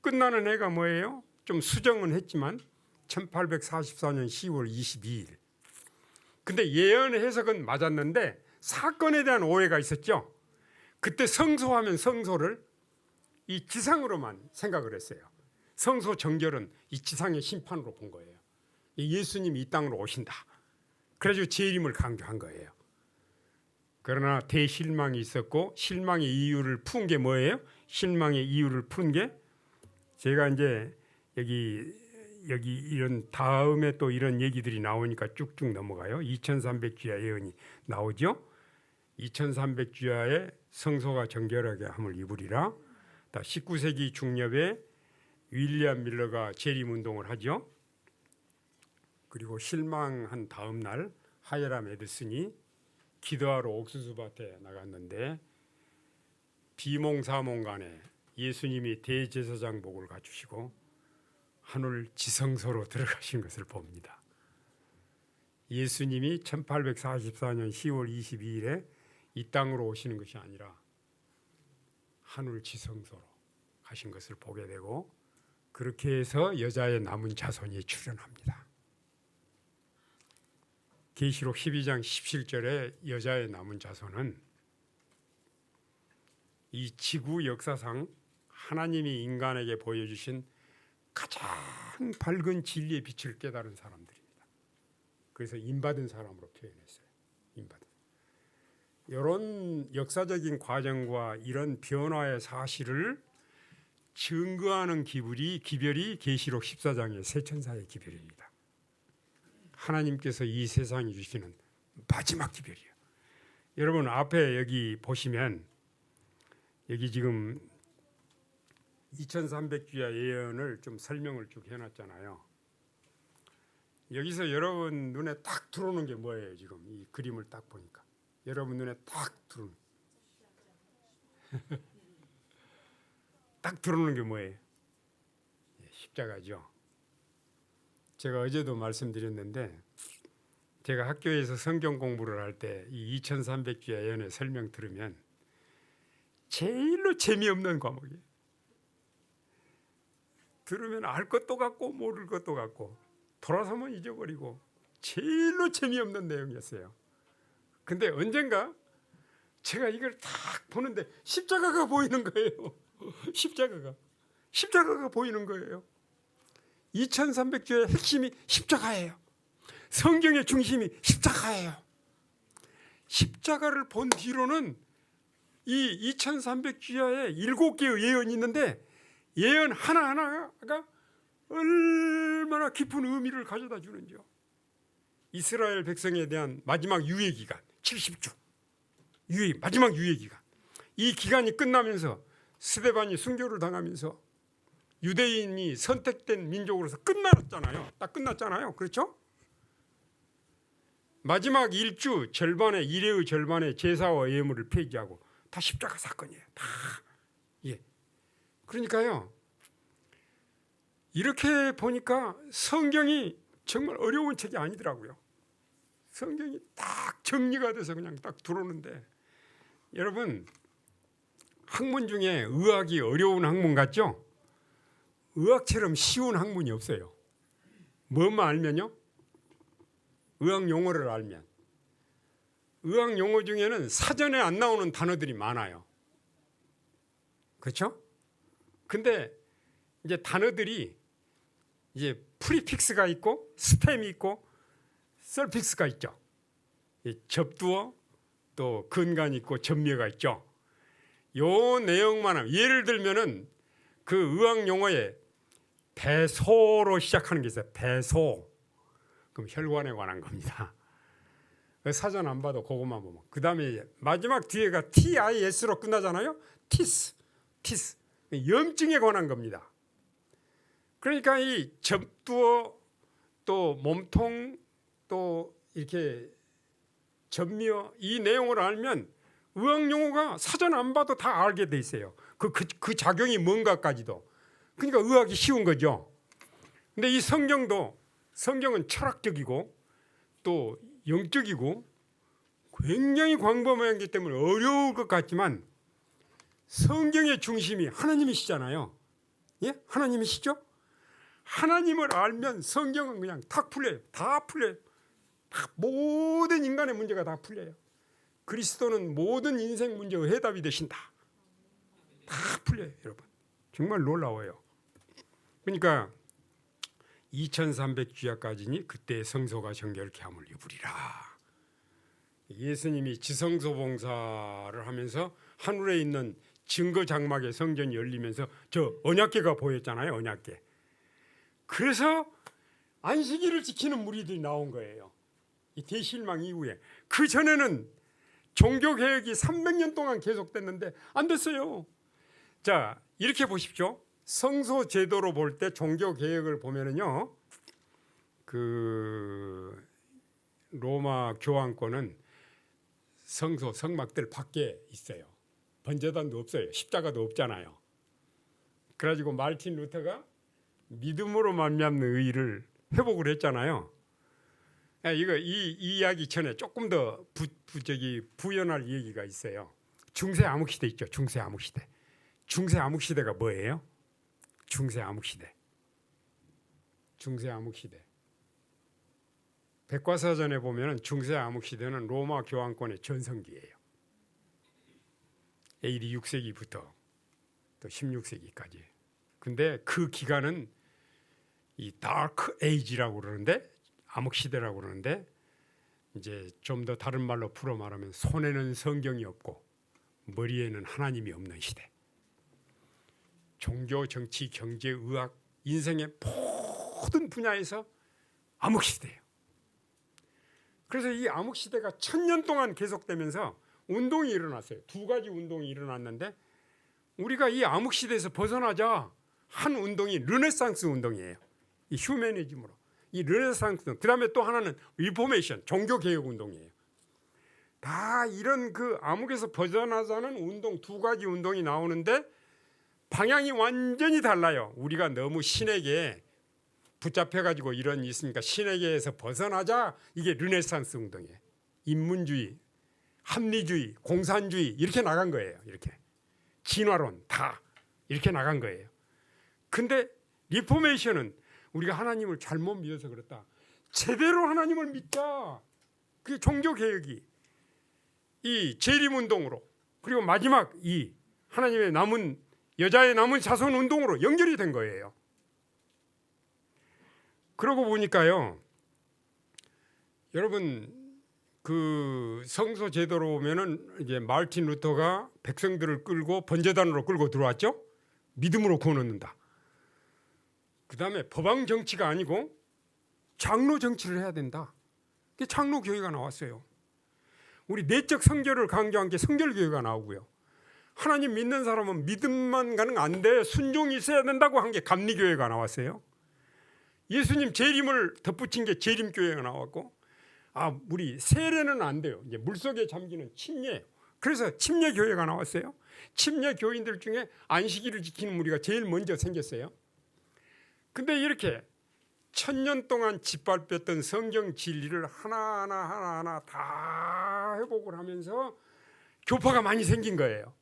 [SPEAKER 1] 끝나는 해가 뭐예요? 좀 수정은 했지만 1844년 10월 22일. 근데 예언 해석은 맞았는데 사건에 대한 오해가 있었죠. 그때 성소하면 성소를 이 지상으로만 생각을 했어요. 성소 정결은 이 지상의 심판으로 본 거예요. 예수님이 이 땅으로 오신다. 그래가지고 재림을 강조한 거예요. 그러나 대실망이 있었고 실망의 이유를 푼 게 뭐예요? 실망의 이유를 푼 게 제가 이제 여기 이런 다음에 또 이런 얘기들이 나오니까 쭉쭉 넘어가요. 2300주야 예언이 나오죠. 2300주야에 성소가 정결하게 함을 입으리라. 19세기 중엽에 윌리엄 밀러가 재림운동을 하죠. 그리고 실망한 다음 날 하이람 에드슨이 기도하러 옥수수밭에 나갔는데 비몽사몽간에 예수님이 대제사장복을 갖추시고 하늘 지성소로 들어가신 것을 봅니다. 예수님이 1844년 10월 22일에 이 땅으로 오시는 것이 아니라 하늘 지성소로 가신 것을 보게 되고 그렇게 해서 여자의 남은 자손이 출현합니다. 계시록 12장 17절에 여자의 남은 자손은 이 지구 역사상 하나님이 인간에게 보여주신 가장 밝은 진리의 빛을 깨달은 사람들입니다. 그래서 인받은 사람으로 표현했어요. 인받은. 이런 역사적인 과정과 이런 변화의 사실을 증거하는 기별이 계시록 14장의 세천사의 기별입니다. 하나님께서 이 세상에 주시는 마지막 기별이에요. 여러분 앞에 여기 보시면 여기 지금 2300주야 예언을 좀 설명을 쭉 해놨잖아요. 여기서 여러분 눈에 딱 들어오는 게 뭐예요? 지금 이 그림을 딱 보니까 여러분 눈에 딱 들어오는 딱 들어오는 게 뭐예요? 십자가죠. 제가 어제도 말씀드렸는데 제가 학교에서 성경 공부를 할 때 이 2300주야 예언의 설명 들으면 제일로 재미없는 과목이에요. 들으면 알 것도 같고 모를 것도 같고 돌아서면 잊어버리고 제일로 재미없는 내용이었어요. 근데 언젠가 제가 이걸 딱 보는데 십자가가 보이는 거예요. 십자가가 보이는 거예요. 2300주의 핵심이 십자가예요. 성경의 중심이 십자가예요. 십자가를 본 뒤로는 이 2300주야에 7개의 예언이 있는데 예언 하나하나가 얼마나 깊은 의미를 가져다 주는지요. 이스라엘 백성에 대한 마지막 유예 기간 70주 마지막 유예 기간, 이 기간이 끝나면서 스데반이 순교를 당하면서 유대인이 선택된 민족으로서 끝났잖아요. 딱 끝났잖아요. 그렇죠? 마지막 일주 절반의 일회의 절반의 제사와 예물을 폐기하고 다 십자가 사건이에요. 다. 예. 그러니까요. 이렇게 보니까 성경이 정말 어려운 책이 아니더라고요. 성경이 딱 정리가 돼서 그냥 딱 들어오는데 여러분 학문 중에 의학이 어려운 학문 같죠? 의학처럼 쉬운 학문이 없어요. 뭐만 알면요? 의학 용어를 알면. 의학 용어 중에는 사전에 안 나오는 단어들이 많아요. 그렇죠? 근데 이제 단어들이 이제 프리픽스가 있고 스템이 있고 서픽스가 있죠. 접두어 또 근간이 있고 전미어가 있죠. 요 내용만 하면 예를 들면은 그 의학 용어에 배소로 시작하는 게 있어요. 배소. 그럼 혈관에 관한 겁니다. 사전 안 봐도 그것만 보면. 그 다음에 마지막 뒤에가 TIS로 끝나잖아요. 티스. 염증에 관한 겁니다. 그러니까 이 접두어 또 몸통 또 이렇게 전미어 이 내용을 알면 의학 용어가 사전 안 봐도 다 알게 돼 있어요. 그 작용이 뭔가까지도. 그러니까 의학이 쉬운 거죠. 근데 이 성경은 철학적이고 또 영적이고 굉장히 광범위하기 때문에 어려울 것 같지만 성경의 중심이 하나님이시잖아요. 예? 하나님이시죠? 하나님을 알면 성경은 그냥 탁 풀려요. 다 풀려요. 모든 인간의 문제가 다 풀려요. 그리스도는 모든 인생 문제의 해답이 되신다. 다 풀려요, 여러분. 정말 놀라워요. 그러니까 2300주야까지니 그때 성소가 정결케 함을 입으리라. 예수님이 지성소 봉사를 하면서 하늘에 있는 증거 장막의 성전이 열리면서 저 언약궤가 보였잖아요. 언약궤. 그래서 안식일을 지키는 무리들이 나온 거예요. 이 대실망 이후에. 그 전에는 종교개혁이 300년 동안 계속됐는데 안 됐어요. 자, 이렇게 보십시오. 성소 제도로 볼 때 종교개혁을 보면은요, 그 로마 교황권은 성소 성막들 밖에 있어요. 번제단도 없어요. 십자가도 없잖아요. 그래가지고 마르틴 루터가 믿음으로 말미암는 의를 회복을 했잖아요. 이 이야기 전에 조금 더 부연할 얘기가 있어요. 중세 암흑시대 있죠. 중세 암흑시대. 중세 암흑시대가 뭐예요? 중세 암흑시대. 중세 암흑시대. 백과사전에 보면 중세 암흑시대는 로마 교황권의 전성기예요. AD 6세기부터 또 16세기까지. 근데 그 기간은 이 다크 에이지라고 그러는데, 암흑시대라고 그러는데, 이제 좀 더 다른 말로 풀어 말하면 손에는 성경이 없고 머리에는 하나님이 없는 시대. 종교, 정치, 경제, 의학, 인생의 모든 분야에서 암흑시대예요. 그래서 이 암흑시대가 1000년 동안 계속되면서 운동이 일어났어요. 두 가지 운동이 일어났는데 우리가 이 암흑시대에서 벗어나자 한 운동이 르네상스 운동이에요. 이 휴머니즘으로. 이 르네상스 운동. 그 다음에 또 하나는 리포메이션, 종교개혁 운동이에요. 다 이런 그 암흑에서 벗어나자는 운동, 두 가지 운동이 나오는데 방향이 완전히 달라요. 우리가 너무 신에게 붙잡혀가지고 이런 일 있으니까 신에게에서 벗어나자. 이게 르네상스 운동이에요. 인문주의, 합리주의, 공산주의 이렇게 나간 거예요. 이렇게 진화론 다 이렇게 나간 거예요. 근데 리포메이션은 우리가 하나님을 잘못 믿어서 그렇다. 제대로 하나님을 믿자. 그게 종교개혁이 이 재림운동으로, 그리고 마지막 이 하나님의 남은 여자의 남은 자손 운동으로 연결이 된 거예요. 그러고 보니까요, 여러분 그 성소 제도로 보면은 이제 마르틴 루터가 백성들을 끌고 번제단으로 끌고 들어왔죠. 믿음으로 구원 얻는다. 그 다음에 법왕 정치가 아니고 장로 정치를 해야 된다. 장로 교회가 나왔어요. 우리 내적 성결을 강조한 게 성결 교회가 나오고요. 하나님 믿는 사람은 믿음만 가는 안 돼. 순종이 있어야 된다고 한 게 감리교회가 나왔어요. 예수님 재림을 덧붙인 게 재림교회가 나왔고, 우리 세례는 안 돼요. 이제 물속에 잠기는 침례. 그래서 침례교회가 나왔어요. 침례교인들 중에 안식일을 지키는 무리가 제일 먼저 생겼어요. 근데 이렇게 1000년 동안 짓밟혔던 성경 진리를 하나하나 다 회복을 하면서 교파가 많이 생긴 거예요.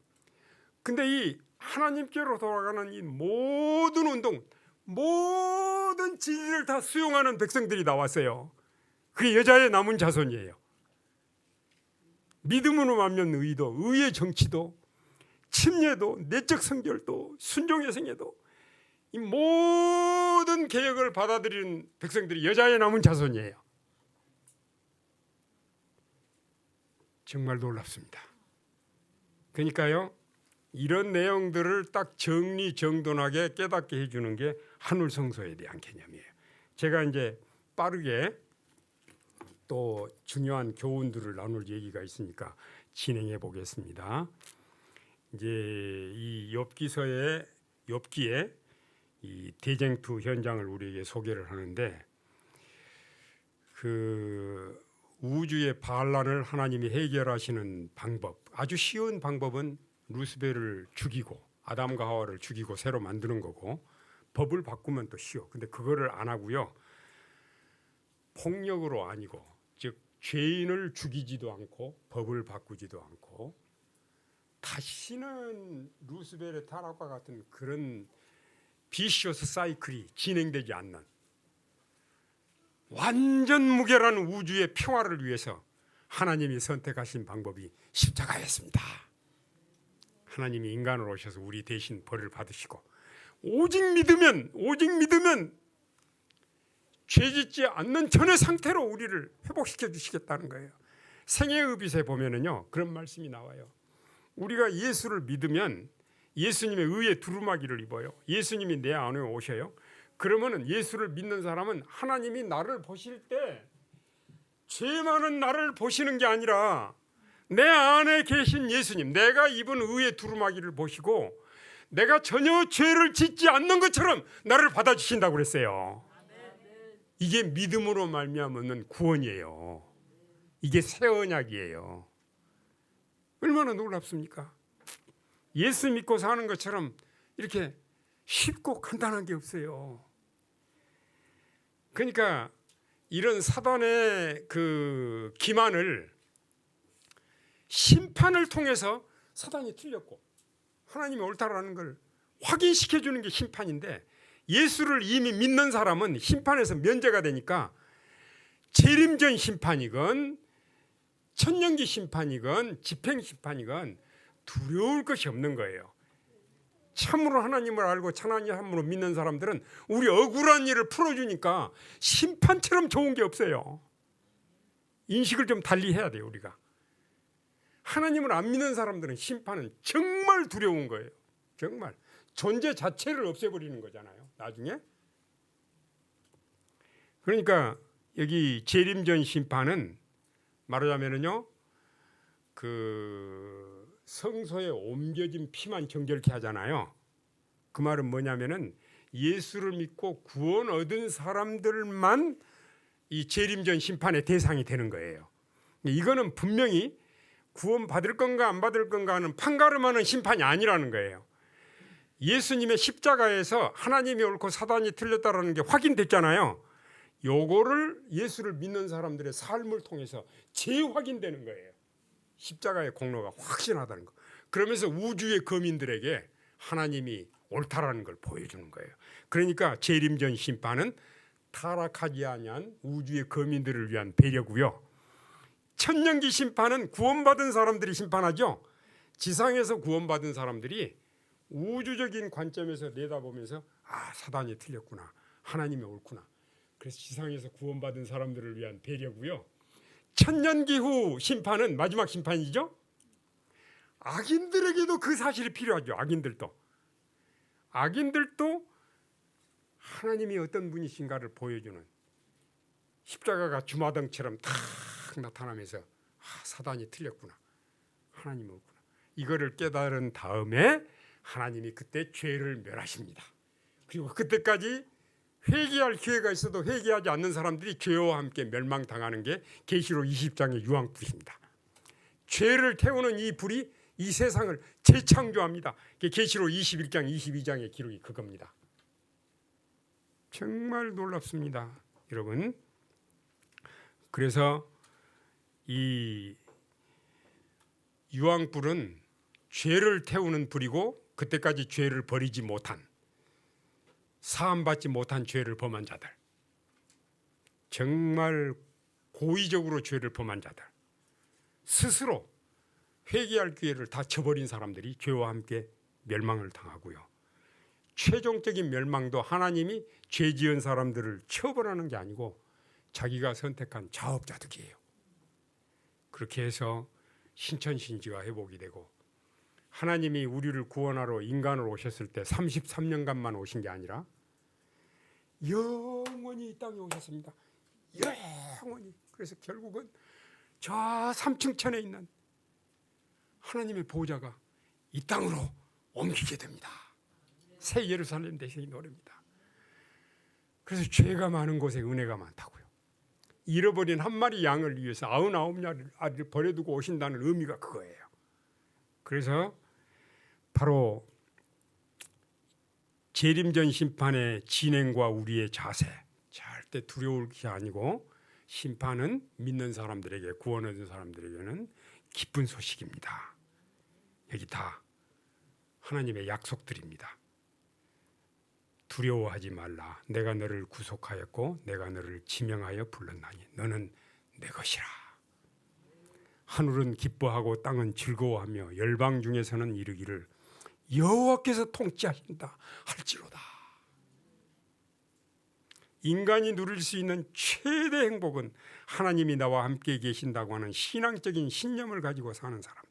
[SPEAKER 1] 근데 이 하나님께로 돌아가는 이 모든 운동, 모든 진리를 다 수용하는 백성들이 나왔어요. 그게 여자의 남은 자손이에요. 믿음으로 말미암는 의도, 의의 정치도, 침례도, 내적 성결도, 순종의 생애도, 이 모든 개혁을 받아들이는 백성들이 여자의 남은 자손이에요. 정말 놀랍습니다. 그러니까요, 이런 내용들을 딱 정리정돈하게 깨닫게 해주는 게 하늘성소에 대한 개념이에요. 제가 이제 빠르게 또 중요한 교훈들을 나눌 얘기가 있으니까 진행해 보겠습니다. 이제 이 욥기에 이 대쟁투 현장을 우리에게 소개를 하는데, 그 우주의 반란을 하나님이 해결하시는 방법, 아주 쉬운 방법은 루스벨을 죽이고 아담과 하와를 죽이고 새로 만드는 거고, 법을 바꾸면 또 쉬워. 근데 그거를 안 하고요, 폭력으로 아니고, 즉 죄인을 죽이지도 않고 법을 바꾸지도 않고, 다시는 루스벨의 타락과 같은 그런 비시어스 사이클이 진행되지 않는 완전 무결한 우주의 평화를 위해서 하나님이 선택하신 방법이 십자가였습니다. 하나님이 인간으로 오셔서 우리 대신 벌을 받으시고, 오직 믿으면 죄짓지 않는 전의 상태로 우리를 회복시켜 주시겠다는 거예요. 생애의빗에 보면은요, 그런 말씀이 나와요. 우리가 예수를 믿으면 예수님의 의의 두루마기를 입어요. 예수님이 내 안에 오셔요. 그러면은 예수를 믿는 사람은 하나님이 나를 보실 때 죄 많은 나를 보시는 게 아니라 내 안에 계신 예수님, 내가 입은 의의 두루마기를 보시고 내가 전혀 죄를 짓지 않는 것처럼 나를 받아주신다고 그랬어요. 이게 믿음으로 말미암는 구원이에요. 이게 새 언약이에요. 얼마나 놀랍습니까? 예수 믿고 사는 것처럼 이렇게 쉽고 간단한 게 없어요. 그러니까 이런 사단의 그 기만을 심판을 통해서, 사단이 틀렸고 하나님이 옳다라는 걸 확인시켜 주는 게 심판인데, 예수를 이미 믿는 사람은 심판에서 면제가 되니까 재림전 심판이건 천년기 심판이건 집행 심판이건 두려울 것이 없는 거예요. 참으로 하나님을 알고 하나님으로 믿는 사람들은 우리 억울한 일을 풀어주니까 심판처럼 좋은 게 없어요. 인식을 좀 달리 해야 돼요. 우리가 하나님을 안 믿는 사람들은 심판은 정말 두려운 거예요. 정말 존재 자체를 없애버리는 거잖아요, 나중에. 그러니까 여기 재림전 심판은 말하자면은요, 그 성소에 옮겨진 피만 정결케 하잖아요. 그 말은 뭐냐면은 예수를 믿고 구원 얻은 사람들만 이 재림전 심판의 대상이 되는 거예요. 이거는 분명히 구원 받을 건가 안 받을 건가 하는 판가름하는 심판이 아니라는 거예요. 예수님의 십자가에서 하나님이 옳고 사단이 틀렸다라는 게 확인됐잖아요. 요거를 예수를 믿는 사람들의 삶을 통해서 재확인되는 거예요. 십자가의 공로가 확신하다는 거. 그러면서 우주의 거민들에게 하나님이 옳다라는 걸 보여주는 거예요. 그러니까 재림전 심판은 타락하지 아니한 우주의 거민들을 위한 배려고요. 천년기 심판은 구원받은 사람들이 심판하죠. 지상에서 구원받은 사람들이 우주적인 관점에서 내다보면서 사단이 틀렸구나, 하나님이 옳구나. 그래서 지상에서 구원받은 사람들을 위한 배려고요. 천년기 후 심판은 마지막 심판이죠. 악인들에게도 그 사실이 필요하죠. 악인들도 하나님이 어떤 분이신가를 보여주는, 십자가가 주마등처럼 탁 나타나면서 사단이 틀렸구나, 하나님이 옳구나, 이거를 깨달은 다음에 하나님이 그때 죄를 멸하십니다. 그리고 그때까지 회개할 기회가 있어도 회개하지 않는 사람들이 죄와 함께 멸망당하는 게 계시록 20장의 유황불입니다. 죄를 태우는 이 불이 이 세상을 재창조합니다. 계시록 21장 22장의 기록이 그겁니다. 정말 놀랍습니다, 여러분. 그래서 이 유황불은 죄를 태우는 불이고, 그때까지 죄를 버리지 못한, 사함받지 못한 죄를 범한 자들, 정말 고의적으로 죄를 범한 자들, 스스로 회개할 기회를 다 저버린 사람들이 죄와 함께 멸망을 당하고요. 최종적인 멸망도 하나님이 죄 지은 사람들을 처벌하는 게 아니고 자기가 선택한 자업자득이에요. 그렇게 해서 신천신지가 회복이 되고, 하나님이 우리를 구원하러 인간으로 오셨을 때 33년간만 오신 게 아니라 영원히 이 땅에 오셨습니다. 영원히. 그래서 결국은 저 삼층천에 있는 하나님의 보호자가 이 땅으로 옮기게 됩니다. 새 예루살렘 대신이 노래입니다. 그래서 죄가 많은 곳에 은혜가 많다고요. 잃어버린 한 마리 양을 위해서 99마리를 버려두고 오신다는 의미가 그거예요. 그래서 바로 재림전 심판의 진행과 우리의 자세, 절대 두려울 게 아니고 심판은 믿는 사람들에게, 구원 얻은 사람들에게는 기쁜 소식입니다. 여기 다 하나님의 약속들입니다. 두려워하지 말라. 내가 너를 구속하였고 내가 너를 지명하여 불렀나니 너는 내 것이라. 하늘은 기뻐하고 땅은 즐거워하며 열방 중에서는 이르기를 여호와께서 통치하신다 할지로다. 인간이 누릴 수 있는 최대 행복은 하나님이 나와 함께 계신다고 하는 신앙적인 신념을 가지고 사는 사람,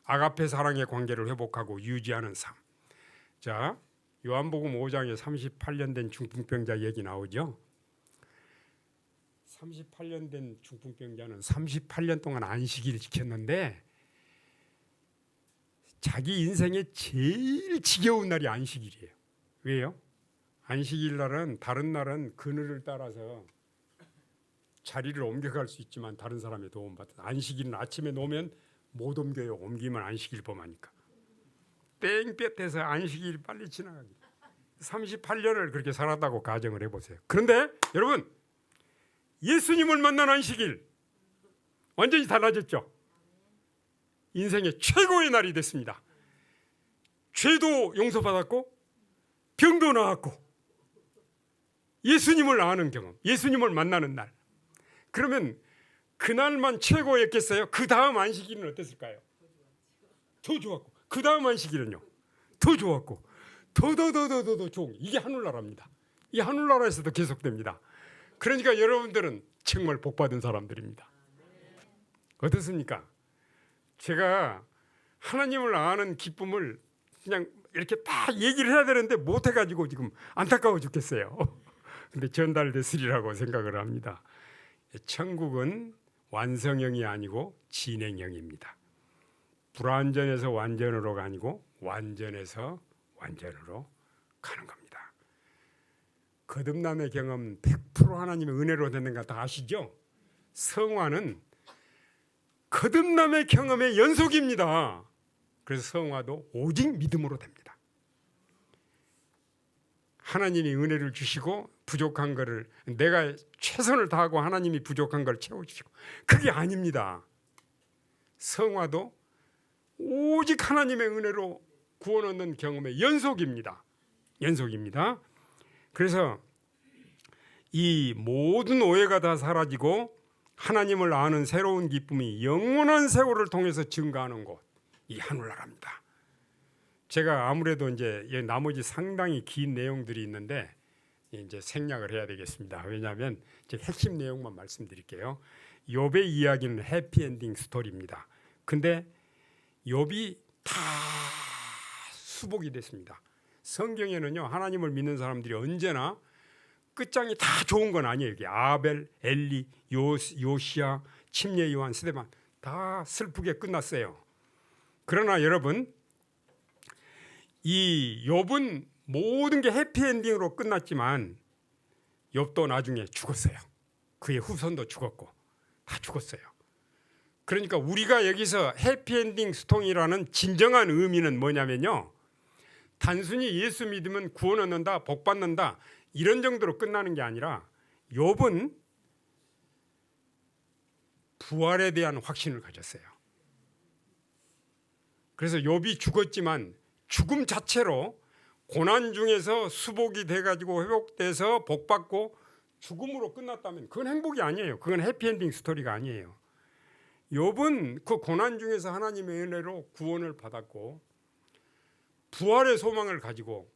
[SPEAKER 1] 아가페 사랑의 관계를 회복하고 유지하는 삶. 자, 요한복음 5장에 38년 된 중풍병자 얘기 나오죠. 38년 된 중풍병자는 38년 동안 안식일을 지켰는데 자기 인생에 제일 지겨운 날이 안식일이에요. 왜요? 안식일 날은 다른 날은 그늘을 따라서 자리를 옮겨갈 수 있지만 다른 사람의 도움받아. 안식일은 아침에 놓으면 못 옮겨요. 옮기면 안식일 범하니까. 땡볕에서 안식일이 빨리 지나가기. 38년을 그렇게 살았다고 가정을 해보세요. 그런데 여러분, 예수님을 만난 안식일 완전히 달라졌죠. 인생의 최고의 날이 됐습니다. 죄도 용서받았고 병도 나았고 예수님을 아는 경험, 예수님을 만나는 날. 그러면 그날만 최고였겠어요? 그 다음 안식일은 어땠을까요? 더 좋았고, 그 다음 안식일은요 더 좋았고, 더 좋은, 이게 하늘나라입니다. 이 하늘나라에서도 계속됩니다. 그러니까 여러분들은 정말 복받은 사람들입니다. 어떻습니까? 제가 하나님을 아는 기쁨을 그냥 이렇게 다 얘기를 해야 되는데 못해가지고 지금 안타까워 죽겠어요. 근데 전달됐으리라고 생각을 합니다. 천국은 완성형이 아니고 진행형입니다. 불완전해서 완전으로가 아니고 완전해서 완전으로 가는 겁니다. 거듭남의 경험 100% 하나님의 은혜로 되는 거 다 아시죠? 성화는 거듭남의 경험의 연속입니다. 그래서 성화도 오직 믿음으로 됩니다. 하나님이 은혜를 주시고 부족한 것을 내가 최선을 다하고 하나님이 부족한 걸 채워주시고, 그게 아닙니다. 성화도 오직 하나님의 은혜로 구원 얻는 경험의 연속입니다. 연속입니다. 그래서 이 모든 오해가 다 사라지고 하나님을 아는 새로운 기쁨이 영원한 세월을 통해서 증가하는 곳, 이 하늘나라입니다. 제가 아무래도 이제 나머지 상당히 긴 내용들이 있는데 이제 생략을 해야 되겠습니다. 왜냐하면 이제 핵심 내용만 말씀드릴게요. 욥의 이야기는 해피엔딩 스토리입니다. 근데 욥이 다 수복이 됐습니다. 성경에는요, 하나님을 믿는 사람들이 언제나 끝장이 다 좋은 건 아니에요. 여기 아벨, 엘리, 요시야, 침례 요한, 스데반 다 슬프게 끝났어요. 그러나 여러분, 이 욥은 모든 게 해피엔딩으로 끝났지만 욥도 나중에 죽었어요. 그의 후손도 죽었고 다 죽었어요. 그러니까 우리가 여기서 해피엔딩 스토리라는 진정한 의미는 뭐냐면요, 단순히 예수 믿으면 구원 얻는다, 복 받는다 이런 정도로 끝나는 게 아니라 욥은 부활에 대한 확신을 가졌어요. 그래서 욥이 죽었지만 죽음 자체로 고난 중에서 수복이 돼가지고 회복돼서 복 받고 죽음으로 끝났다면 그건 행복이 아니에요. 그건 해피엔딩 스토리가 아니에요. 욥은 그 고난 중에서 하나님의 은혜로 구원을 받았고 부활의 소망을 가지고,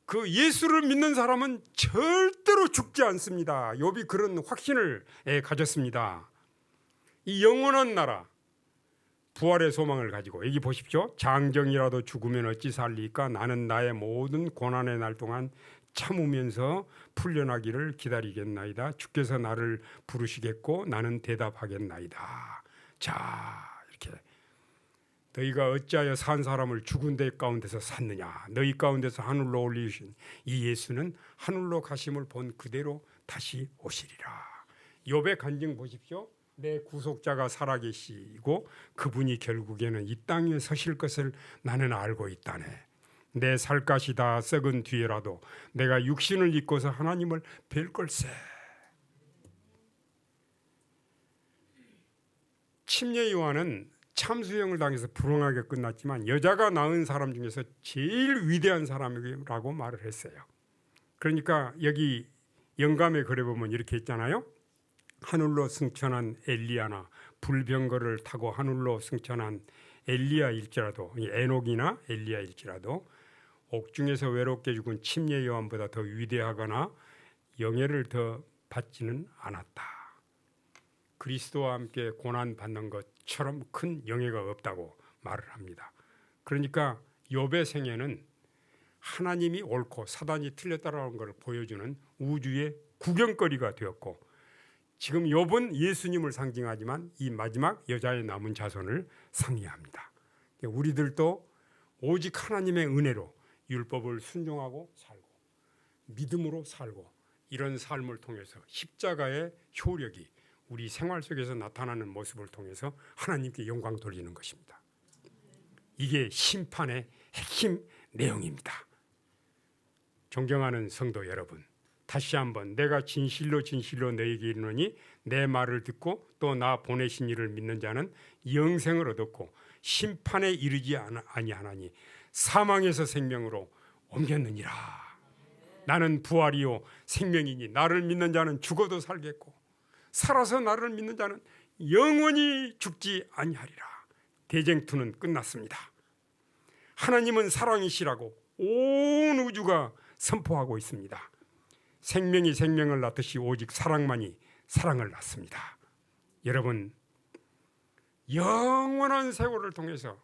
[SPEAKER 1] 그 예수를 믿는 사람은 절대로 죽지 않습니다. 욥이 그런 확신을 가졌습니다. 이 영원한 나라, 부활의 소망을 가지고, 여기 보십시오. 장정이라도 죽으면 어찌 살리까? 나는 나의 모든 고난의 날 동안 참으면서 풀려나기를 기다리겠나이다. 주께서 나를 부르시겠고 나는 대답하겠나이다. 자, 이렇게 너희가 어찌하여 산 사람을 죽은 데 가운데서 샀느냐? 너희 가운데서 하늘로 올리신 이 예수는 하늘로 가심을 본 그대로 다시 오시리라. 욥의 간증 보십시오. 내 구속자가 살아계시고 그분이 결국에는 이 땅에 서실 것을 나는 알고 있다네. 내 살갗이 다 썩은 뒤에라도 내가 육신을 입고서 하나님을 뵐 걸세. 침례 요한은 참수형을 당해서 불행하게 끝났지만 여자가 낳은 사람 중에서 제일 위대한 사람이라고 말을 했어요. 그러니까 여기 영감에 그래 보면 이렇게 있잖아요. 하늘로 승천한 엘리야나 불병거를 타고 하늘로 승천한 엘리야일지라도, 에녹이나 엘리야일지라도 옥중에서 외롭게 죽은 침례 요한보다 더 위대하거나 영예를 더 받지는 않았다. 그리스도와 함께 고난 받는 것처럼 큰 영예가 없다고 말을 합니다. 그러니까 욥의 생애는 하나님이 옳고 사단이 틀렸다라는 것을 보여주는 우주의 구경거리가 되었고, 지금 욥은 예수님을 상징하지만 이 마지막 여자의 남은 자손을 상징합니다. 우리들도 오직 하나님의 은혜로 율법을 순종하고 살고 믿음으로 살고 이런 삶을 통해서 십자가의 효력이 우리 생활 속에서 나타나는 모습을 통해서 하나님께 영광 돌리는 것입니다. 이게 심판의 핵심 내용입니다. 존경하는 성도 여러분, 다시 한번 내가 진실로 너에게 이르노니 내 말을 듣고 또 나 보내신 이를 믿는 자는 영생을 얻었고 심판에 이르지 아니하나니 사망에서 생명으로 옮겼느니라. 나는 부활이요 생명이니 나를 믿는 자는 죽어도 살겠고 살아서 나를 믿는 자는 영원히 죽지 아니하리라. 대쟁투는 끝났습니다. 하나님은 사랑이시라고 온 우주가 선포하고 있습니다. 생명이 생명을 낳듯이 오직 사랑만이 사랑을 낳습니다. 여러분, 영원한 세월을 통해서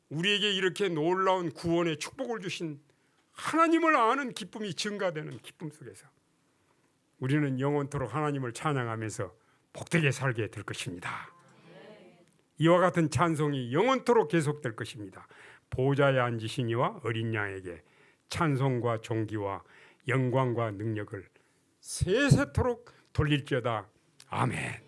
[SPEAKER 1] 우리에게 이렇게 놀라운 구원의 축복을 주신 하나님을 아는 기쁨이 증가되는 기쁨 속에서 우리는 영원토록 하나님을 찬양하면서 복되게 살게 될 것입니다. 이와 같은 찬송이 영원토록 계속될 것입니다. 보좌에 앉으신 이와 어린 양에게 찬송과 존귀와 영광과 능력을 세세토록 돌릴지어다. 아멘.